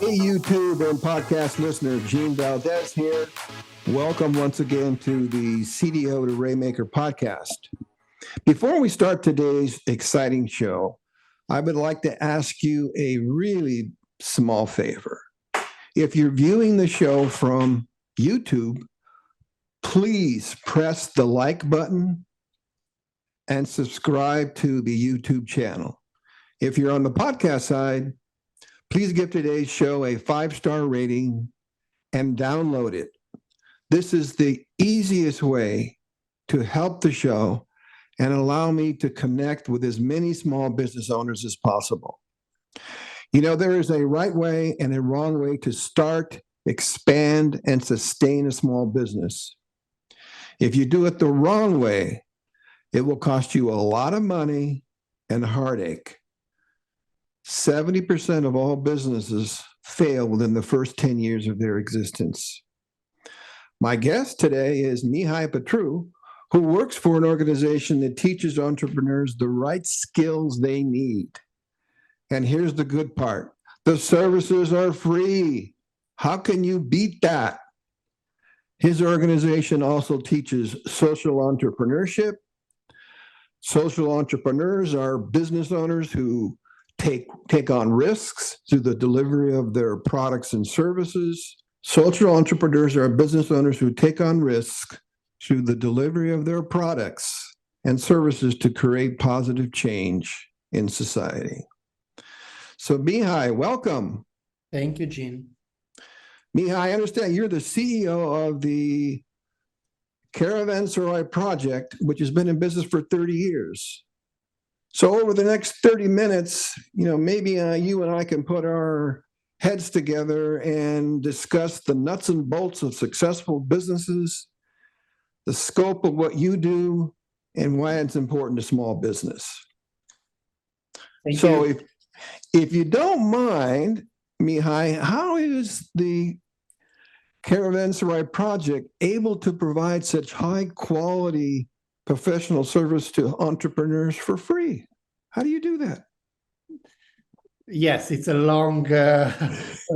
Hey, YouTube and podcast listener, Gene Valdez here. Welcome once again to the CDO to Rainmaker podcast. Before we start today's exciting show, I would like to ask you a really small favor. If you're viewing the show from YouTube, please press the like button and subscribe to the YouTube channel. If you're on the podcast side, please give today's show a 5-star rating and download it. This is the easiest way to help the show and allow me to connect with as many small business owners as possible. You know, there is a right way and a wrong way to start, expand, and sustain a small business. If you do it the wrong way, it will cost you a lot of money and heartache. 70% of all businesses fail within the first 10 years of their existence. My guest today is Mihai Patru, who works for an organization that teaches entrepreneurs the right skills they need. And here's the good part. The services are free. How can you beat that? His organization also teaches social entrepreneurship. Social entrepreneurs are business owners who take on risks through the delivery of their products and services. Social entrepreneurs are business owners who take on risks through the delivery of their products and services to create positive change in society. So Mihai, welcome. Thank you, Gene. Mihai, I understand you're the CEO of the Caravanserai Project, which has been in business for 30 years. So over the next 30 minutes, maybe you and I can put our heads together and discuss the nuts and bolts of successful businesses, the scope of what you do, and why it's important to small business. Thank you. If you don't mind, Mihai, how is the Caravanserai Project able to provide such high quality professional service to entrepreneurs for free? How do you do that? Yes, it's a long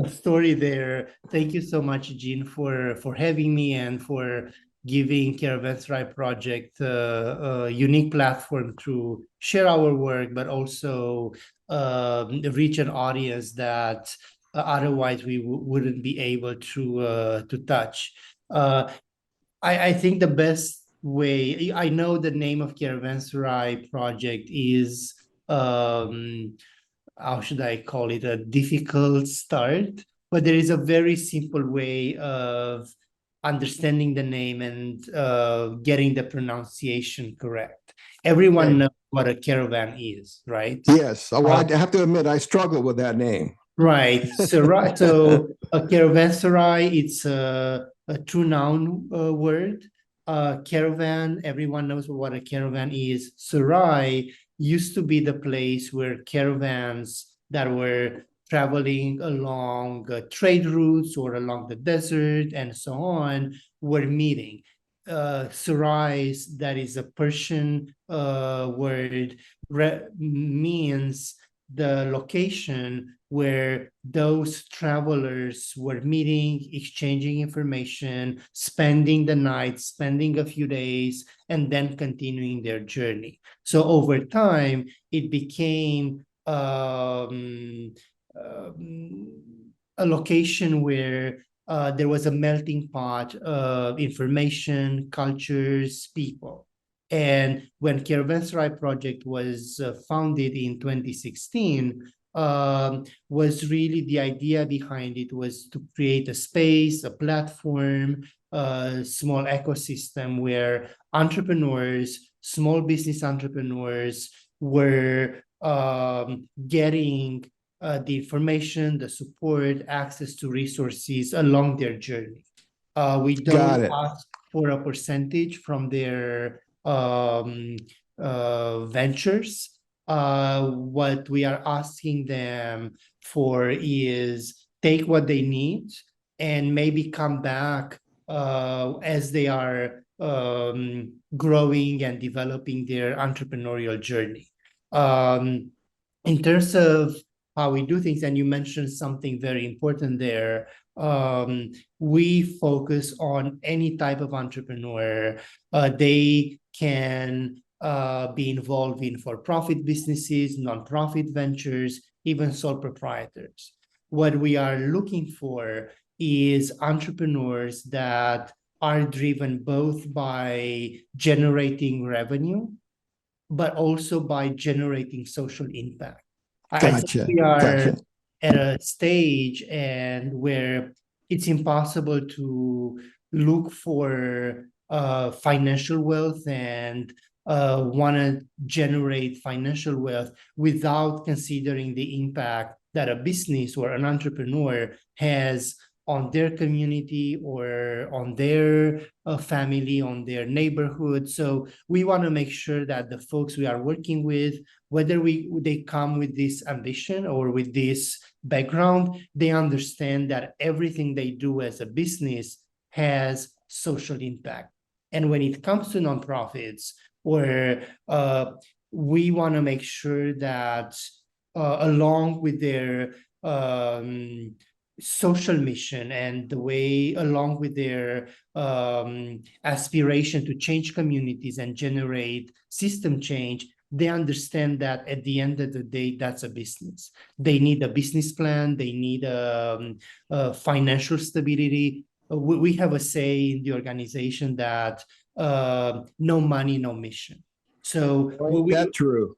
story there. Thank you so much, Gene, for having me and for giving Caravanserai Project a unique platform to share our work, but also reach an audience that otherwise we wouldn't be able to touch. I think the best way, I know the name of Caravanserai Project is how should I call it, a difficult start, but there is a very simple way of understanding the name and getting the pronunciation correct. Everyone knows what a caravan is, right? Yes. Well, I have to admit, I struggle with that name. Right. So a caravanserai, it's a true noun word. Caravan, everyone knows what a caravan is. Sarai used to be the place where caravans that were traveling along trade routes or along the desert and so on were meeting. Sarais, that is a Persian word, means the location where those travelers were meeting, exchanging information, spending the night, spending a few days, and then continuing their journey. So over time, it became a location where there was a melting pot of information, cultures, people. And when Caravanserai Project was founded in 2016, was really the idea behind it was to create a space, a platform, a small ecosystem where entrepreneurs, small business entrepreneurs were getting the information, the support, access to resources along their journey. We don't ask for a percentage from their ventures. What we are asking them for is take what they need and maybe come back as they are growing and developing their entrepreneurial journey. In terms of how we do things. And you mentioned something very important there. We focus on any type of entrepreneur. They can be involved in for-profit businesses, non-profit ventures, even sole proprietors. What we are looking for is entrepreneurs that are driven both by generating revenue, but also by generating social impact. I think Gotcha. we are Gotcha. at a stage and where it's impossible to look for financial wealth and want to generate financial wealth without considering the impact that a business or an entrepreneur has on their community or on their family, on their neighborhood. So we want to make sure that the folks we are working with, whether they come with this ambition or with this background, they understand that everything they do as a business has social impact. And when it comes to nonprofits, where we want to make sure that along with their social mission and the way along with their aspiration to change communities and generate system change, they understand that at the end of the day, that's a business. They need a business plan. They need financial stability. We have a say in the organization that no money, no mission. So That's true.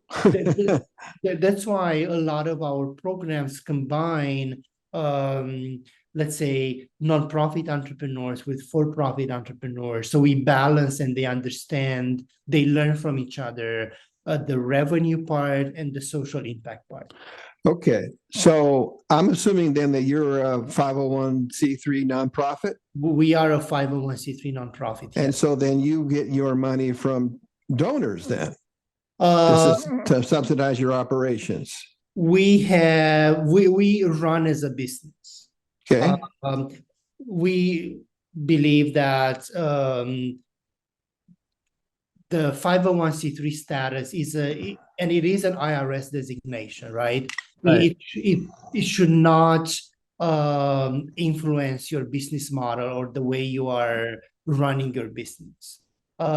that's why a lot of our programs combine let's say nonprofit entrepreneurs with for-profit entrepreneurs. So we balance and they understand, they learn from each other, the revenue part and the social impact part. Okay. So I'm assuming then that you're a 501c3 nonprofit. We are a 501c3 nonprofit. And yes. so then you get your money from donors then to subsidize your operations. We run as a business. Okay. We believe that the 501c3 status is and it is an IRS designation, right? Right. It should not influence your business model or the way you are running your business.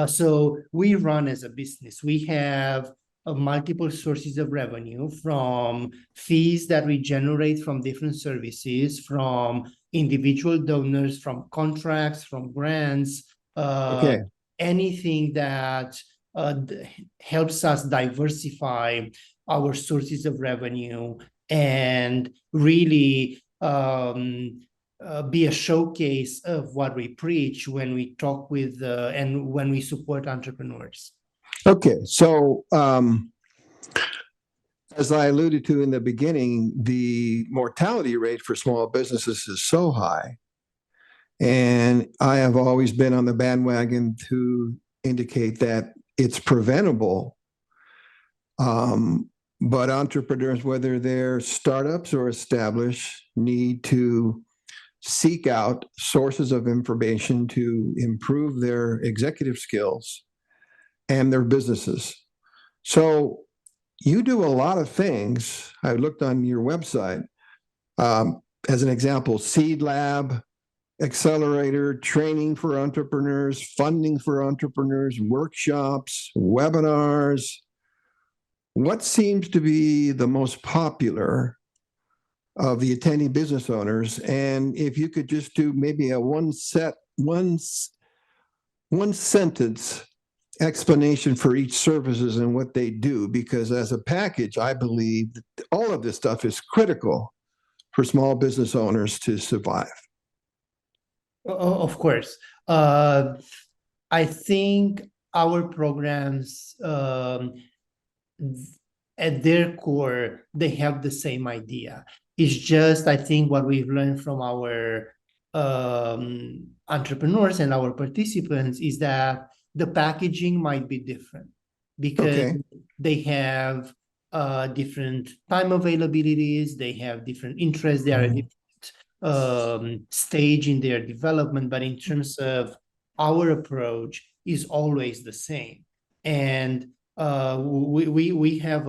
So we run as a business. We have multiple sources of revenue from fees that we generate from different services, from individual donors, from contracts, from grants, Okay. anything that helps us diversify our sources of revenue and really be a showcase of what we preach when we talk with and when we support entrepreneurs. Okay. So as I alluded to in the beginning, the mortality rate for small businesses is so high. And I have always been on the bandwagon to indicate that it's preventable. But entrepreneurs, whether they're startups or established, need to seek out sources of information to improve their executive skills and their businesses. So you do a lot of things. I looked on your website. As an example, Seed Lab, Accelerator, training for entrepreneurs, funding for entrepreneurs, workshops, webinars. What seems to be the most popular of the attending business owners? And if you could just do maybe a one sentence explanation for each services and what they do, because as a package, I believe that all of this stuff is critical for small business owners to survive. Of course. I think our programs, at their core, they have the same idea. It's just, I think, what we've learned from our entrepreneurs and our participants is that the packaging might be different because they have different time availabilities, they have different interests, they are at different stage in their development, but in terms of our approach is always the same. And we have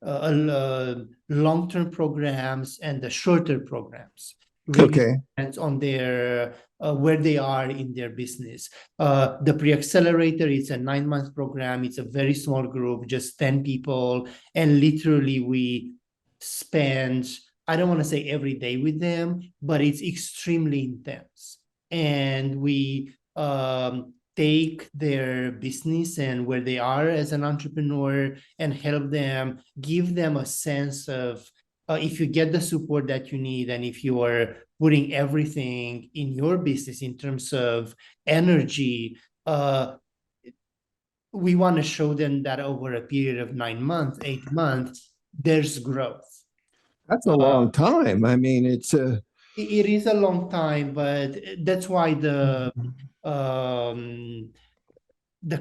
long-term programs and the shorter programs. Really Okay. depends on their where they are in their business. The pre-accelerator is a 9-month program. It's a very small group, just 10 people, and literally we spend, I don't want to say every day with them, but it's extremely intense. And we take their business and where they are as an entrepreneur and help them, give them a sense of if you get the support that you need, and if you are putting everything in your business in terms of energy, we want to show them that over a period of 9 months, 8 months, there's growth. That's a long time. I mean, it's a. It is a long time, but that's why the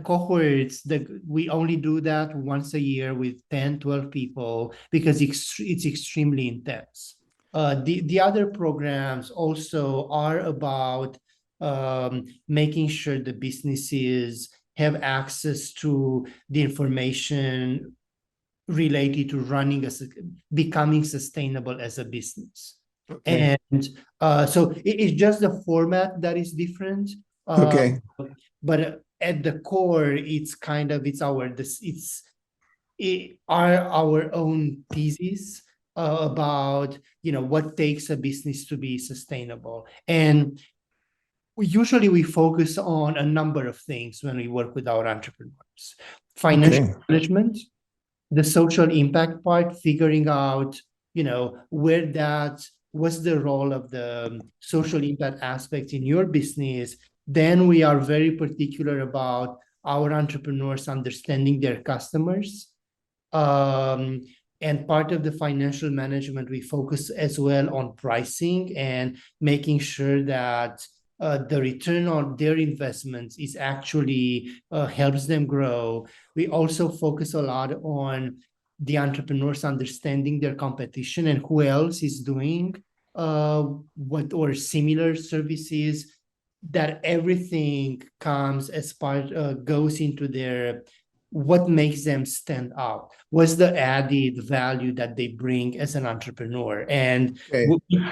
cohorts, that we only do that once a year with 10, 12 people because it's extremely intense. The other programs also are about making sure the businesses have access to the information related to becoming sustainable as a business. Okay. And so it's just the format that is different. Okay. But at the core, it's our own thesis about what takes a business to be sustainable. And usually we focus on a number of things when we work with our entrepreneurs: financial management, the social impact part, figuring out what's the role of the social impact aspect in your business. Then we are very particular about our entrepreneurs understanding their customers. And part of the financial management, we focus as well on pricing and making sure that the return on their investments is actually helps them grow. We also focus a lot on the entrepreneurs understanding their competition and who else is doing what or similar services, that everything comes as part, goes into their, what makes them stand out, what's the added value that they bring as an entrepreneur. And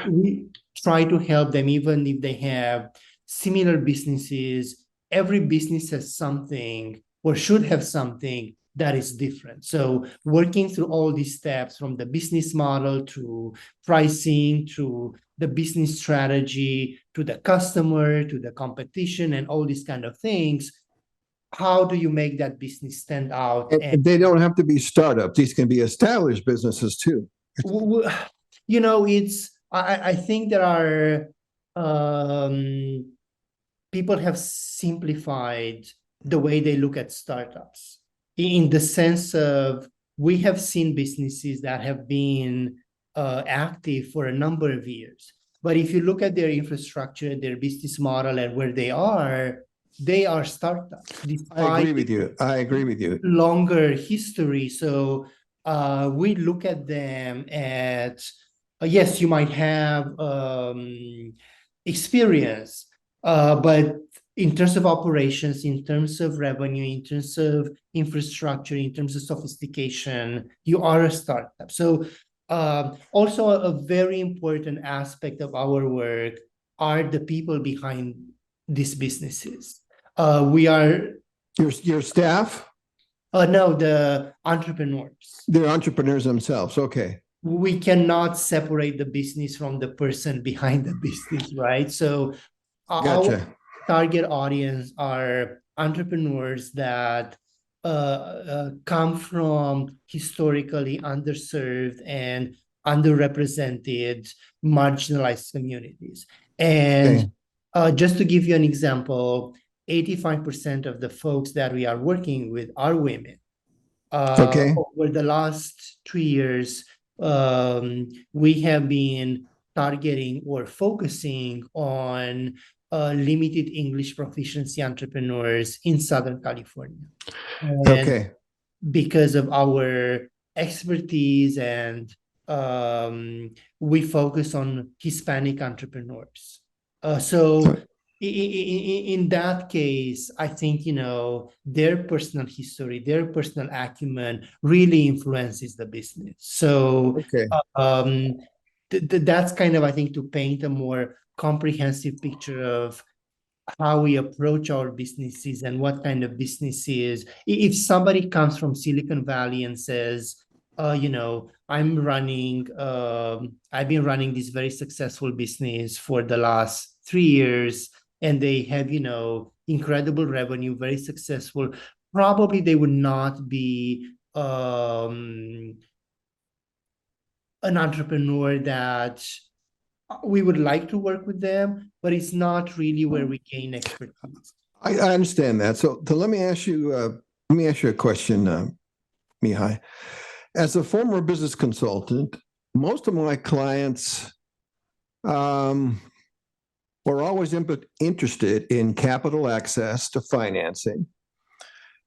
we try to help them even if they have similar businesses. Every business has something or should have something that is different. So working through all these steps, from the business model to pricing to the business strategy to the customer to the competition and all these kind of things, how do you make that business stand out? And they don't have to be startups. These can be established businesses too. I think there are people have simplified the way they look at startups, in the sense of, we have seen businesses that have been active for a number of years, but if you look at their infrastructure, their business model, and where they are startups. I agree with you. Longer history. So we look at them at, yes, you might have experience, but in terms of operations, in terms of revenue, in terms of infrastructure, in terms of sophistication, you are a startup. So also a very important aspect of our work are the people behind these businesses. We are your staff? No, the entrepreneurs. They're entrepreneurs themselves. Okay. We cannot separate the business from the person behind the business, right? So Gotcha. our target audience are entrepreneurs that come from historically underserved and underrepresented, marginalized communities. And just to give you an example, 85% of the folks that we are working with are women. Over the last 2 years, we have been targeting or focusing on limited English proficiency entrepreneurs in Southern California. And because of our expertise, and we focus on Hispanic entrepreneurs. So in that case, I think, their personal history, their personal acumen really influences the business. So Okay. um, that's kind of, I think, to paint a more comprehensive picture of how we approach our businesses and what kind of businesses. If somebody comes from Silicon Valley and says, I've been running this very successful business for the last 3 years, and they have, incredible revenue, very successful, probably they would not be an entrepreneur that we would like to work with them, but it's not really where we gain expertise. I understand that. So, let me ask you a question, Mihai. As a former business consultant, most of my clients were always interested in capital access to financing,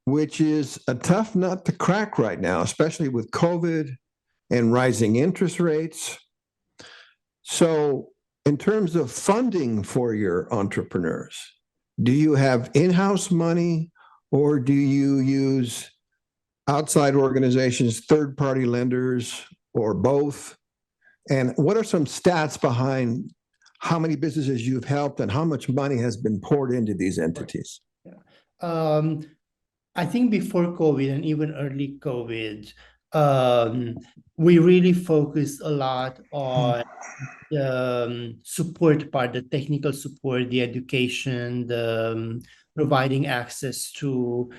which is a tough nut to crack right now, especially with COVID and rising interest rates. So, in terms of funding for your entrepreneurs, do you have in-house money or do you use outside organizations, third-party lenders, or both? And what are some stats behind how many businesses you've helped and how much money has been poured into these entities? I think before COVID and even early COVID, we really focused a lot on the support part, the technical support, the education, the providing access to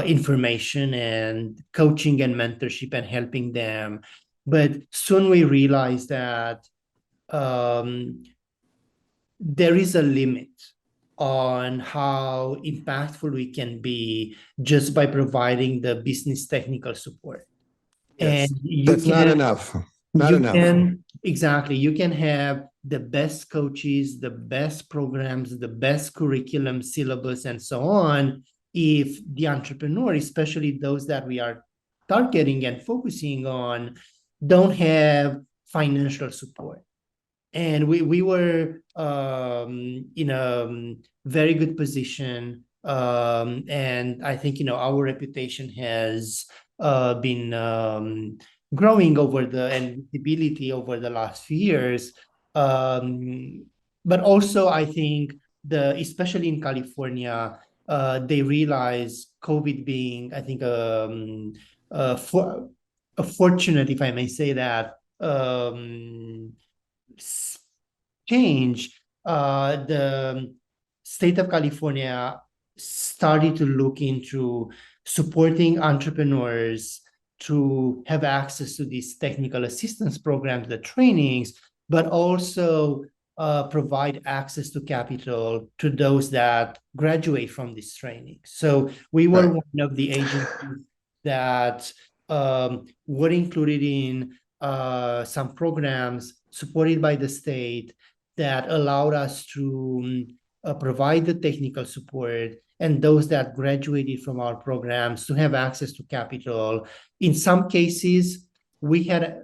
information and coaching and mentorship and helping them. But soon we realized that there is a limit on how impactful we can be just by providing the business technical support. Yes, And that's not enough. Not enough. Exactly, you can have the best coaches, the best programs, the best curriculum, syllabus, and so on. If the entrepreneur, especially those that we are targeting and focusing on, don't have financial support. And we were in a very good position. And I think, our reputation has been growing and visibility over the last few years. But also, I think, especially in California, they realize COVID being, I think, a fortunate, if I may say that, change, the state of California started to look into supporting entrepreneurs to have access to these technical assistance programs, the trainings, but also provide access to capital to those that graduate from this training. So we were one of the agencies that were included in some programs supported by the state that allowed us to provide the technical support, and those that graduated from our programs to have access to capital. In some cases, we had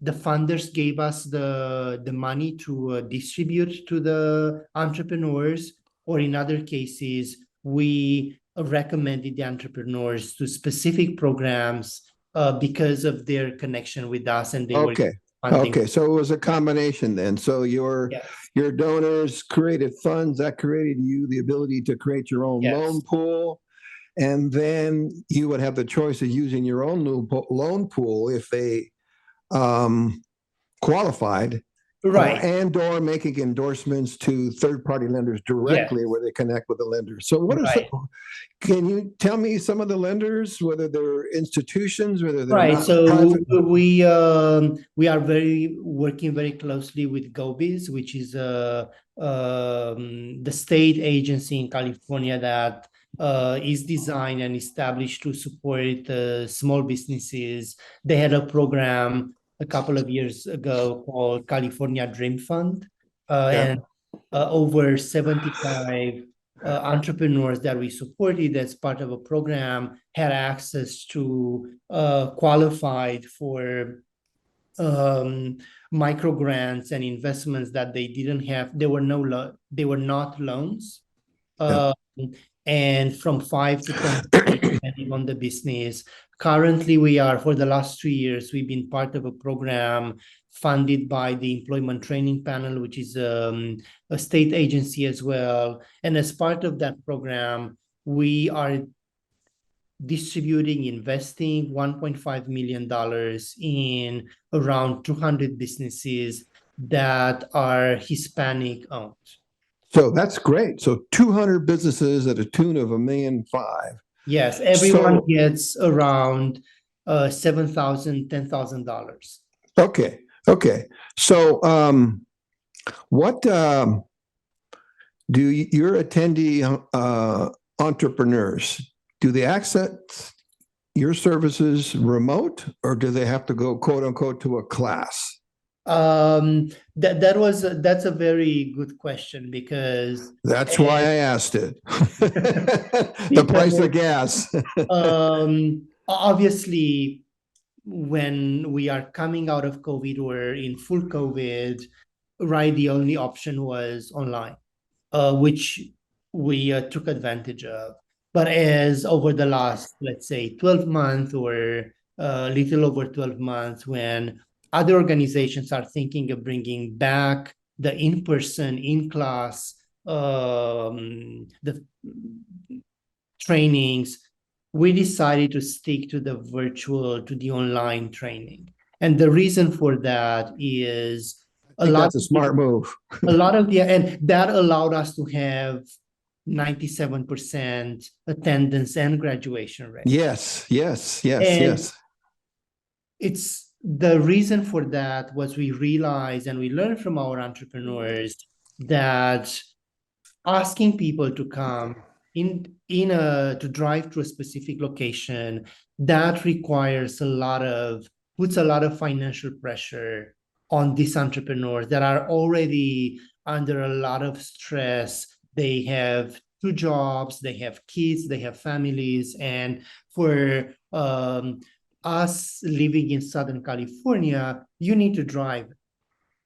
the funders gave us the money to distribute to the entrepreneurs, or in other cases, we recommended the entrepreneurs to specific programs because of their connection with us, and they were funding. Okay, so it was a combination then. So your donors created funds that created you the ability to create your own loan pool, and then you would have the choice of using your own loan pool if they qualified, right, and/or making endorsements to third-party lenders directly where they connect with the lenders. So what are can you tell me some of the lenders, whether they're institutions, whether they're not private? So we are working very closely with GoBiz, which is the state agency in California that is designed and established to support small businesses. They had a program a couple of years ago called California Dream Fund, and over 75 entrepreneurs that we supported as part of a program had access to qualified for um, micro grants and investments that they didn't have. They were not loans. Yeah. And from 5 to 10%, depending on the business. Currently, for the last 3 years, we've been part of a program funded by the Employment Training Panel, which is a state agency as well. And as part of that program, we are investing $1.5 million in around 200 businesses that are Hispanic owned. So that's great. So 200 businesses at a tune of $1.5 million. Yes, everyone gets around $7,000, $10,000. Okay. Okay. So what do your attendee entrepreneurs, do they access your services remote, or do they have to go, quote unquote, to a class? That's a very good question, because That's why I asked it. The price of gas. Obviously, when we are coming out of COVID, we're in full COVID, right? The only option was online, which we took advantage of. But as over the last, let's say, 12 months or a little over 12 months, when other organizations are thinking of bringing back the in-person, in-class, the trainings, we decided to stick to the online training. And the reason for that is that's a smart move. and that allowed us to have 97% attendance and graduation rate. Yes. It's the reason for that was we realized and we learned from our entrepreneurs that asking people to come to drive to a specific location, that puts a lot of financial pressure on these entrepreneurs that are already under a lot of stress. They have 2 jobs, they have kids, they have families, and for us living in Southern California, you need to drive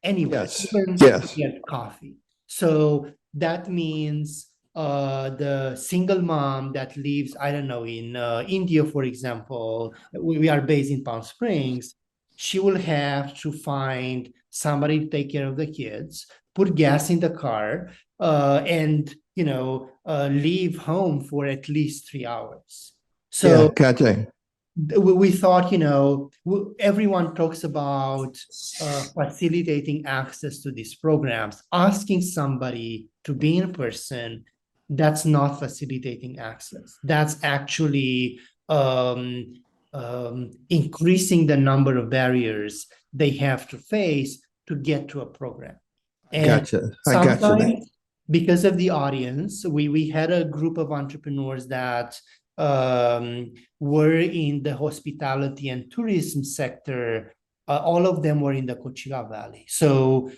anywhere, even to get coffee. So that means the single mom that lives, I don't know, in India, for example, we are based in Palm Springs, she will have to find somebody to take care of the kids, put gas in the car, and leave home for at least 3 hours. So gotcha. We thought, everyone talks about facilitating access to these programs. Asking somebody to be in person, that's not facilitating access. That's actually increasing the number of barriers they have to face to get to a program. And gotcha. I gotcha. Because of the audience, we had a group of entrepreneurs that were in the hospitality and tourism sector. All of them were in the Coachella Valley. So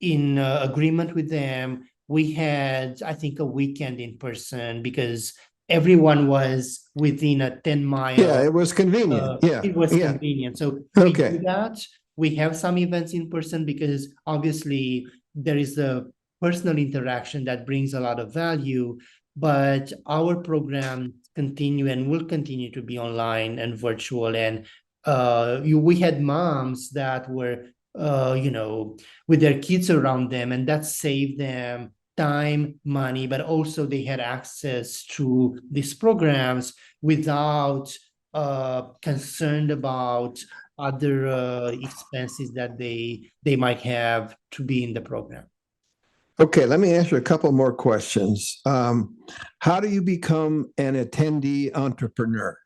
in agreement with them, we had, I think, a weekend in person because everyone was within a 10-mile. Yeah, it was convenient. It was convenient. So we do that. We have some events in person because obviously there is a personal interaction that brings a lot of value, but our program continue and will continue to be online and virtual. And we had moms that were, with their kids around them, and that saved them time, money, but also they had access to these programs without concerned about other expenses that they might have to be in the program. Okay, let me ask you a couple more questions. How do you become an attendee entrepreneur?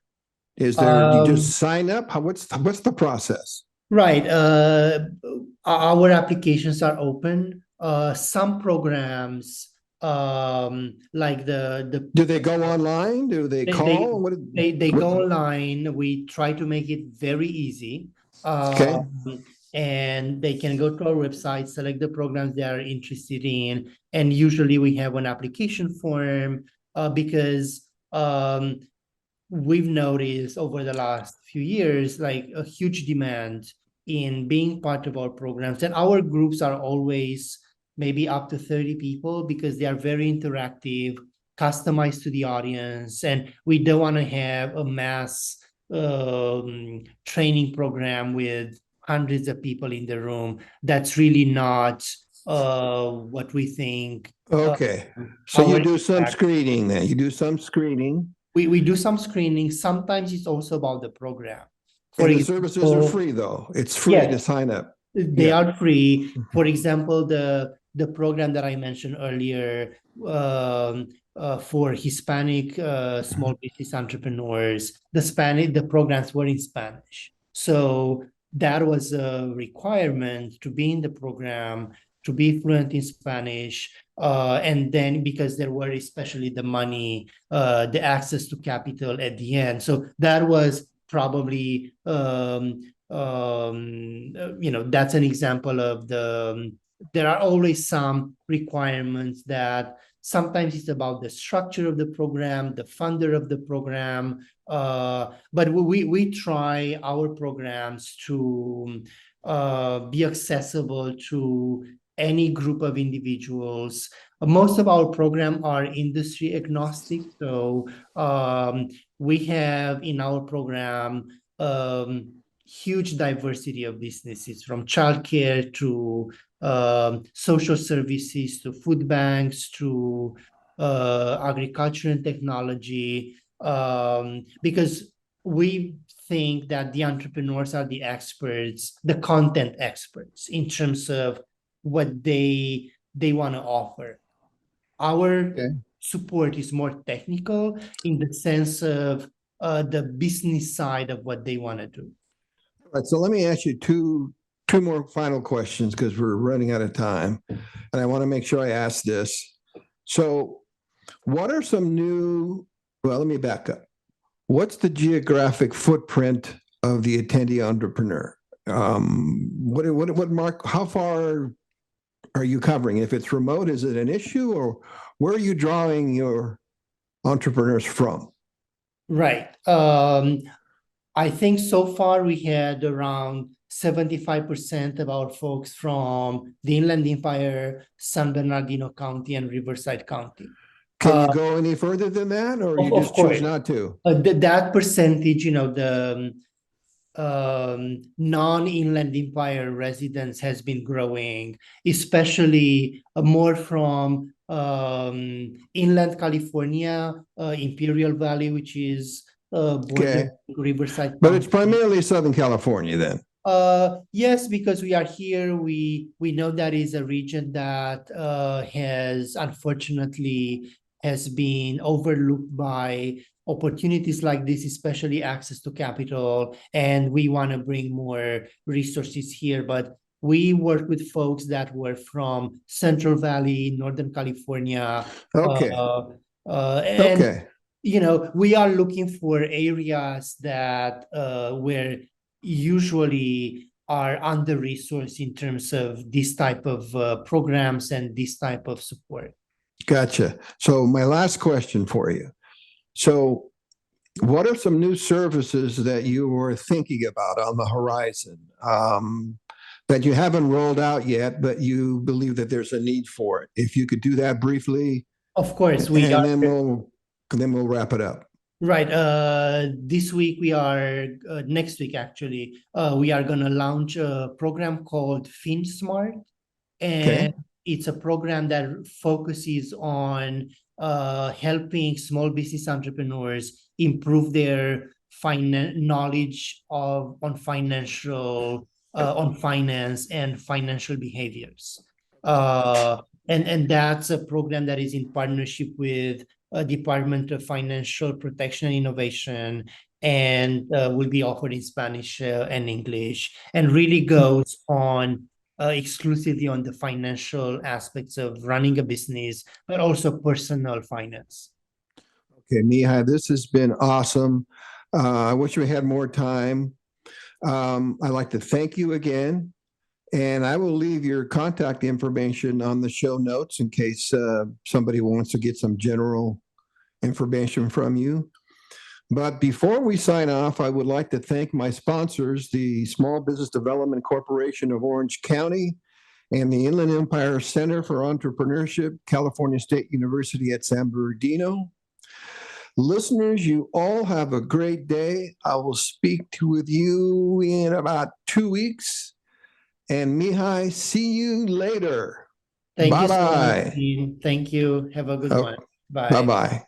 Is there, you just sign up? What's the process? Right. Our applications are open. Some programs, like the do they go online? Do they call? They go online. We try to make it very easy. Okay. And they can go to our website, select the programs they are interested in, and usually we have an application form because we've noticed over the last few years, like a huge demand in being part of our programs. And our groups are always maybe up to 30 people because they are very interactive, customized to the audience. And we don't want to have a mass training program with hundreds of people in the room. That's really not what we think. Okay. So you Our do some impact. screening then. You do some screening, We do some screening. Sometimes it's also about the program. For and the services are example, free though. It's free to yes, sign up. they Yeah. are free. For example, the program that I mentioned earlier for Hispanic small business entrepreneurs, the programs were in Spanish. So that was a requirement to be in the program, to be fluent in Spanish. And then because there were especially the money, the access to capital at the end. So that was probably that's an example of there are always some requirements that sometimes it's about the structure of the program, the funder of the program, but we try our programs to be accessible to any group of individuals. Most of our programs are industry agnostic, so we have in our program huge diversity of businesses, from childcare to social services to food banks to agriculture and technology, because we think that the entrepreneurs are the experts, the content experts in terms of what they want to offer. Our Okay. support is more technical in the sense of the business side of what they want to do. All right. So let me ask you two more final questions because we're running out of time, and I want to make sure I ask this. So, what are some new? Well, let me back up. What's the geographic footprint of the attendee entrepreneur? What mark? How far are you covering? If it's remote, is it an issue, or where are you drawing your entrepreneurs from? Right. I think so far we had around 75% of our folks from the Inland Empire, San Bernardino County, and Riverside County. Can you go any further than that, or you Of just choose course, not to? that percentage, the non-Inland Empire residents has been growing, especially more from inland California, Imperial Valley, which is border Okay, Riverside but it's County. primarily Southern California then. Yes, because we are here, we know that is a region that has unfortunately has been overlooked by opportunities like this, especially access to capital, and we want to bring more resources here. But we work with folks that were from Central Valley, Northern California, Okay, uh, and okay, we are looking for areas that where usually are under resourced in terms of this type of programs and this type of support. gotcha. So my last question for you. So, what are some new services that you were thinking about on the horizon that you haven't rolled out yet, but you believe that there's a need for it? If you could do that briefly, Of course, we and are. then we'll wrap it up. Right. This week we are, next week actually, we are going to launch a program called FinSmart. And Okay. it's a program that focuses on helping small business entrepreneurs improve their knowledge of on finance and financial behaviors. And that's a program that is in partnership with Department of Financial Protection and Innovation, and will be offered in Spanish and English, and really goes on exclusively on the financial aspects of running a business, but also personal finance. Okay, Mihai, this has been awesome. I wish we had more time. I'd like to thank you again. And I will leave your contact information on the show notes in case somebody wants to get some general information from you. But before we sign off, I would like to thank my sponsors, the Small Business Development Corporation of Orange County and the Inland Empire Center for Entrepreneurship, California State University at San Bernardino. Listeners, you all have a great day. I will speak with you in about 2 weeks. And Mihai, see you later. Thank you so much, Bye-bye. Dean. Thank you. Have a good one. Bye. Bye-bye.